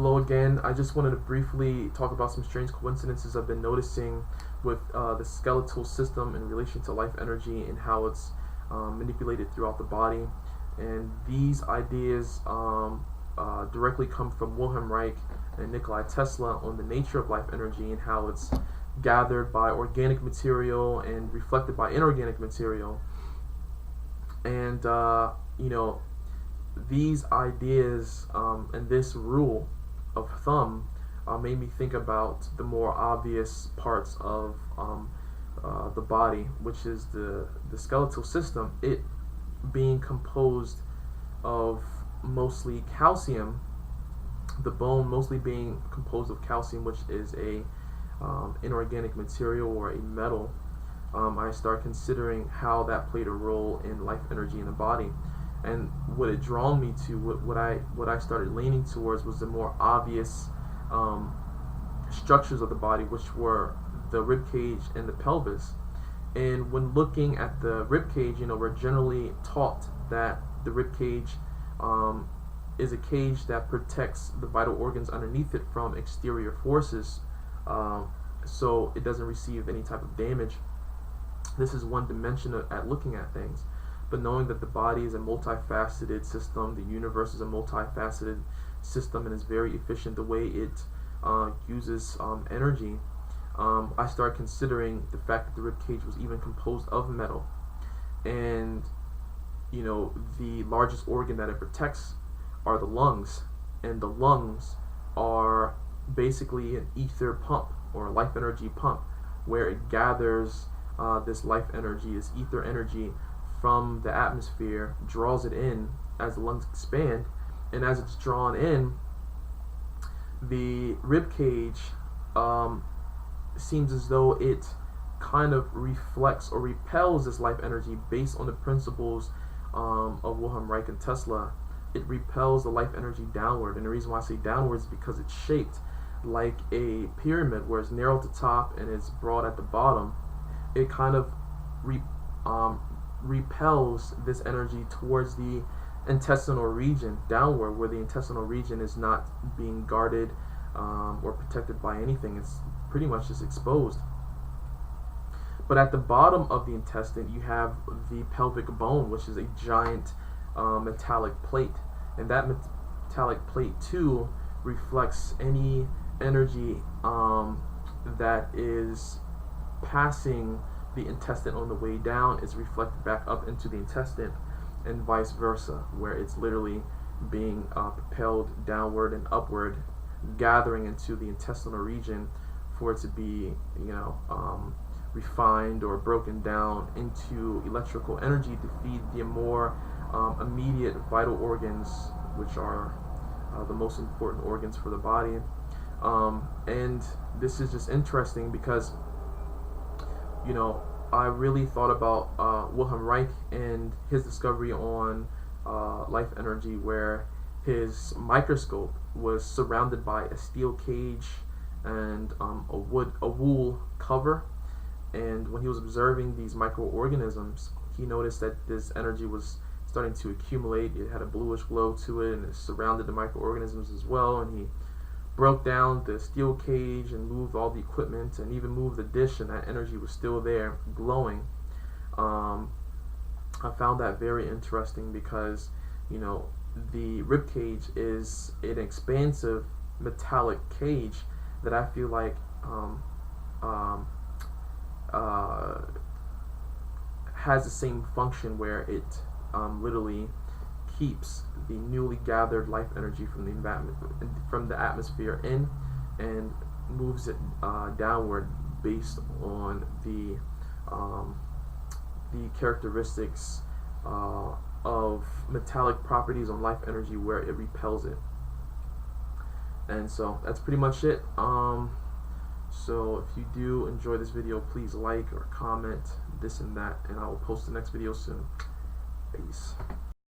Hello again. I just wanted to briefly talk about some strange coincidences I've been noticing with the skeletal system in relation to life energy and how it's manipulated throughout the body. And these ideas directly come from Wilhelm Reich and Nikola Tesla on the nature of life energy and how it's gathered by organic material and reflected by inorganic material. And these ideas and this rule of thumb made me think about the more obvious parts of the body, which is the skeletal system, it being composed of mostly calcium, the bone mostly being composed of calcium, which is a inorganic material or a metal. I start considering how that played a role in life energy in the body. And what it drawn me to, what I started leaning towards, was the more obvious structures of the body, which were the rib cage and the pelvis. And when looking at the rib cage, we're generally taught that the rib cage is a cage that protects the vital organs underneath it from exterior forces, so it doesn't receive any type of damage. This is one dimension at looking at things. But knowing that the body is a multifaceted system, the universe is a multifaceted system, and is very efficient the way it uses energy, I start considering the fact that the rib cage was even composed of metal. And the largest organ that it protects are the lungs, and the lungs are basically an ether pump or a life energy pump, where it gathers this life energy, this ether energy, from the atmosphere, draws it in as the lungs expand, and as it's drawn in, the rib cage seems as though it kind of reflects or repels this life energy based on the principles of Wilhelm Reich and Tesla. It repels the life energy downward, and the reason why I say downward is because it's shaped like a pyramid, where it's narrow at the top and it's broad at the bottom. It kind of repels this energy towards the intestinal region downward, where the intestinal region is not being guarded or protected by anything. It's pretty much just exposed. But at the bottom of the intestine, you have the pelvic bone, which is a giant metallic plate, and that metallic plate too reflects any energy that is passing the intestine on the way down, is reflected back up into the intestine, and vice versa, where it's literally being propelled downward and upward, gathering into the intestinal region for it to be refined or broken down into electrical energy to feed the more immediate vital organs, which are the most important organs for the body. And this is just interesting because I really thought about Wilhelm Reich and his discovery on life energy, where his microscope was surrounded by a steel cage and a wool cover. And when he was observing these microorganisms, he noticed that this energy was starting to accumulate. It had a bluish glow to it, and it surrounded the microorganisms as well. And he broke down the steel cage and moved all the equipment and even moved the dish, and that energy was still there, glowing. I found that very interesting because the rib cage is an expansive metallic cage that I feel like has the same function, where it literally keeps the newly gathered life energy from the atmosphere in, and moves it downward based on the characteristics of metallic properties on life energy, where it repels it. And so that's pretty much it. So if you do enjoy this video, please like or comment this and that, and I will post the next video soon. Peace.